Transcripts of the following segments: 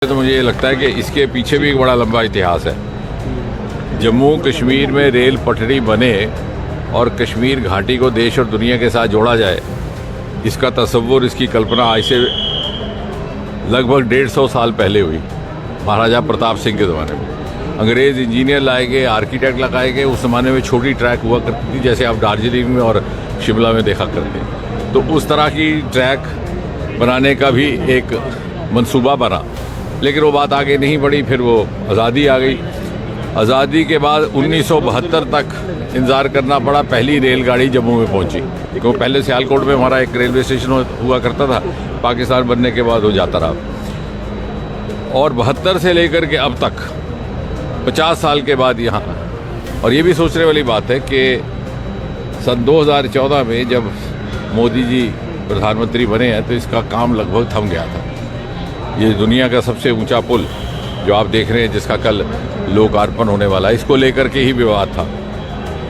तो मुझे ये लगता है कि इसके पीछे भी एक बड़ा लंबा इतिहास है। जम्मू कश्मीर में रेल पटरी बने और कश्मीर घाटी को देश और दुनिया के साथ जोड़ा जाए, इसका तसव्वुर, इसकी कल्पना आज से लगभग 150 साल पहले हुई, महाराजा प्रताप सिंह के ज़माने में। अंग्रेज़ इंजीनियर लाए गए, आर्किटेक्ट लगाए गए। उस ज़माने में छोटी ट्रैक हुआ करती थी, जैसे आप दार्जिलिंग में और शिमला में देखा करते। तो उस तरह की ट्रैक बनाने का भी एक मंसूबा बना, लेकिन वो बात आगे नहीं बढ़ी। फिर वो आज़ादी आ गई। आज़ादी के बाद 1972 तक इंतज़ार करना पड़ा, पहली रेलगाड़ी जम्मू में पहुंची। क्योंकि पहले सियालकोट में हमारा एक रेलवे स्टेशन हुआ करता था, पाकिस्तान बनने के बाद वो जाता रहा। और 72 से लेकर के अब तक 50 साल के बाद यहाँ, और ये भी सोचने वाली बात है कि सन 2014 में जब मोदी जी प्रधानमंत्री बने हैं तो इसका काम लगभग थम गया था। ये दुनिया का सबसे ऊंचा पुल जो आप देख रहे हैं, जिसका कल लोकार्पण होने वाला है, इसको लेकर के ही विवाद था।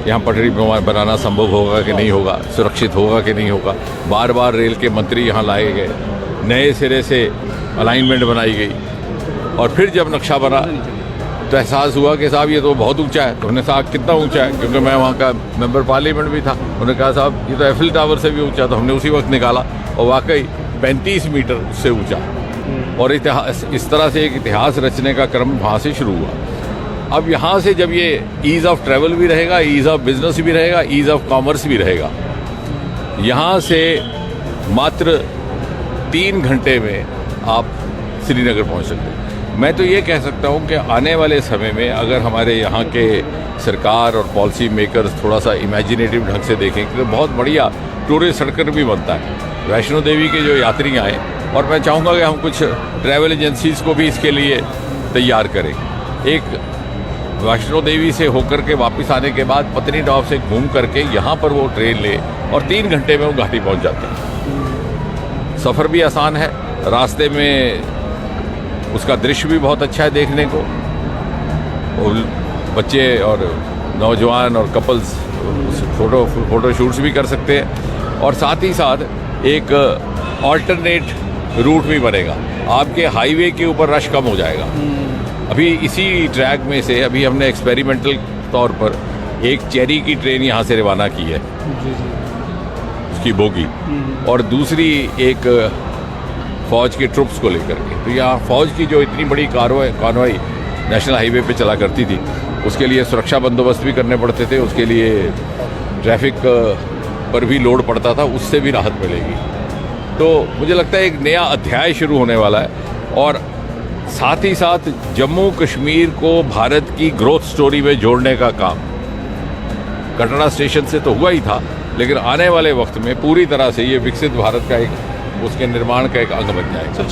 यहाँ पटरी बनाना संभव होगा कि नहीं होगा, सुरक्षित होगा कि नहीं होगा। बार बार रेल के मंत्री यहाँ लाए गए, नए सिरे से अलाइनमेंट बनाई गई, और फिर जब नक्शा बना तो एहसास हुआ कि साहब ये तो बहुत ऊंचा है। तो उन्होंने कहा कितना ऊंचा है, क्योंकि मैं वहाँ का मेंबर पार्लियामेंट भी था। उन्होंने कहा साहब ये तो एफिल टावर से भी ऊंचा। तो हमने उसी वक्त निकाला और वाकई 35 मीटर उससे ऊंचा। और इतिहास, इस तरह से एक इतिहास रचने का क्रम वहाँ से शुरू हुआ। अब यहाँ से जब ये ईज़ ऑफ ट्रैवल भी रहेगा, ईज़ ऑफ बिजनेस भी रहेगा, ईज़ ऑफ कॉमर्स भी रहेगा। यहाँ से मात्र 3 घंटे में आप श्रीनगर पहुँच सकते हैं। मैं तो ये कह सकता हूँ कि आने वाले समय में अगर हमारे यहाँ के सरकार और पॉलिसी मेकर्स थोड़ा सा इमेजिनेटिव ढंग से देखें तो बहुत बढ़िया टूरिस्ट सर्किट भी बनता है। वैष्णो देवी के जो यात्री आए, और मैं चाहूँगा कि हम कुछ ट्रैवल एजेंसीज़ को भी इसके लिए तैयार करें। एक वैष्णो देवी से होकर के वापस आने के बाद पत्नीटॉप से घूम करके यहाँ पर वो ट्रेन ले और 3 घंटे में वो घाटी पहुँच जाते हैं। सफ़र भी आसान है, रास्ते में उसका दृश्य भी बहुत अच्छा है देखने को। और बच्चे और नौजवान और कपल्स फ़ोटो शूट्स भी कर सकते हैं। और साथ ही साथ एक ऑल्टरनेट रूट भी बनेगा, आपके हाईवे के ऊपर रश कम हो जाएगा। अभी इसी ट्रैक में से अभी हमने एक्सपेरिमेंटल तौर पर एक चेरी की ट्रेन यहाँ से रवाना की है, उसकी बोगी, और दूसरी एक फ़ौज के ट्रुप्स को लेकर के। तो यहाँ फ़ौज की जो इतनी बड़ी कॉन्वॉय नेशनल हाईवे पे चला करती थी, उसके लिए सुरक्षा बंदोबस्त भी करने पड़ते थे, उसके लिए ट्रैफिक पर भी लोड पड़ता था, उससे भी राहत मिलेगी। तो मुझे लगता है एक नया अध्याय शुरू होने वाला है। और साथ ही साथ जम्मू कश्मीर को भारत की ग्रोथ स्टोरी में जोड़ने का काम कटरा स्टेशन से तो हुआ ही था, लेकिन आने वाले वक्त में पूरी तरह से ये विकसित भारत का एक, उसके निर्माण का एक अंग बन जाएगा।